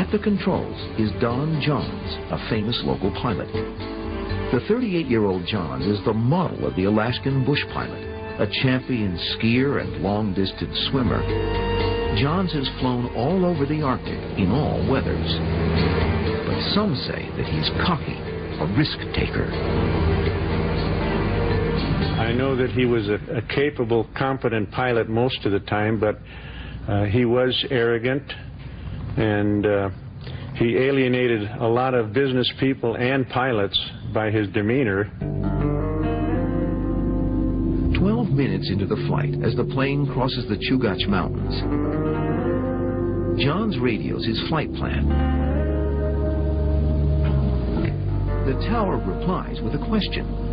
At the controls is Don Johns, a famous local pilot. The 38-year-old Johns is the model of the Alaskan bush pilot, a champion skier and long-distance swimmer. Johns has flown all over the Arctic in all weathers. But some say that he's cocky, a risk-taker. I know that he was a capable, competent pilot most of the time, but he was arrogant, and he alienated a lot of business people and pilots by his demeanor. 12 minutes into the flight, as the plane crosses the Chugach Mountains, Johns radios his flight plan. The tower replies with a question.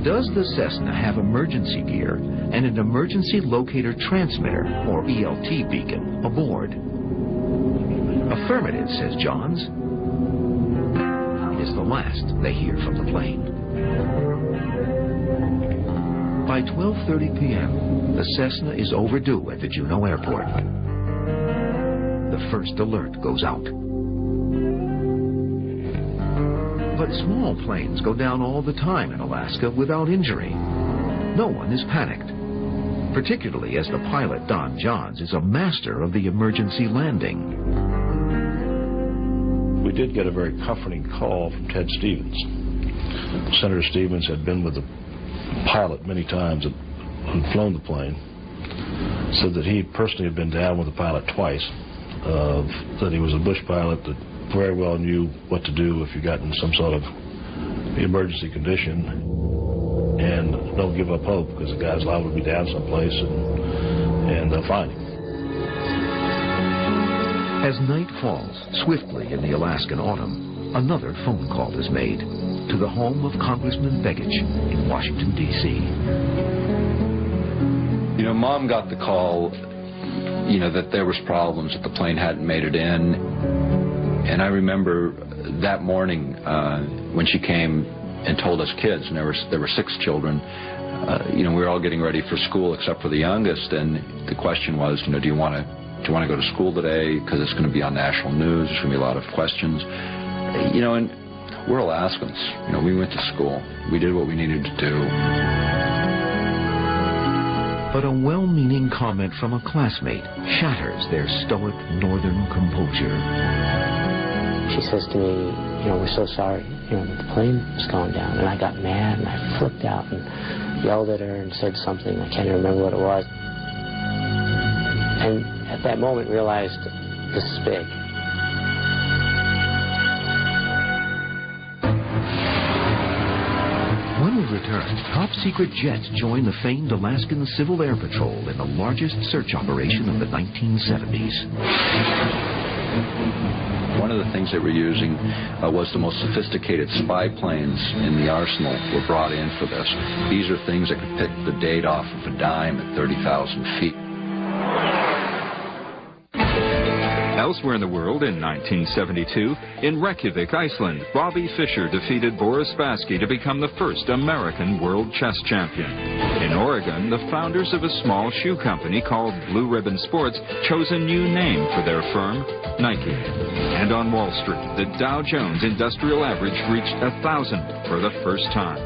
Does the Cessna have emergency gear and an emergency locator transmitter, or ELT beacon, aboard? Affirmative, says Johns. It is the last they hear from the plane. By 12:30 p.m., the Cessna is overdue at the Juneau Airport. The first alert goes out. But small planes go down all the time in Alaska without injury. No one is panicked, particularly as the pilot, Don Johns, is a master of the emergency landing. We did get a very comforting call from Ted Stevens. Senator Stevens had been with the pilot many times who'd flown the plane, said that he personally had been down with the pilot twice, that he was a bush pilot that very well knew what to do if you got in some sort of emergency condition, and don't give up hope, because the guy's liable to be down someplace and they'll find him. As night falls swiftly in the Alaskan autumn, another phone call is made to the home of Congressman Begich in Washington, D.C. You know, Mom got the call, you know, that there was problems, that the plane hadn't made it in. And I remember that morning when she came and told us kids, and there were 6 children, you know, we were all getting ready for school except for the youngest, and the question was, you know, do you want to go to school today, because it's going to be on national news, there's going to be a lot of questions. You know, and we're Alaskans. You know, we went to school. We did what we needed to do. But a well-meaning comment from a classmate shatters their stoic northern composure. She says to me, you know, we're so sorry, you know, that the plane was going down. And I got mad, and I flipped out and yelled at her and said something. I can't even remember what it was. And at that moment realized, this is big. When we return, top-secret jets join the famed Alaskan Civil Air Patrol in the largest search operation of the 1970s. One of the things they were using was the most sophisticated spy planes in the arsenal were brought in for this. These are things that could pick the date off of a dime at 30,000 feet. Elsewhere in the world in 1972, in Reykjavik, Iceland, Bobby Fischer defeated Boris Spassky to become the first American world chess champion. In Oregon, the founders of a small shoe company called Blue Ribbon Sports chose a new name for their firm, Nike. And on Wall Street, the Dow Jones Industrial Average reached 1,000 for the first time.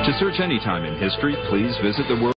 To search any time in history, please visit the World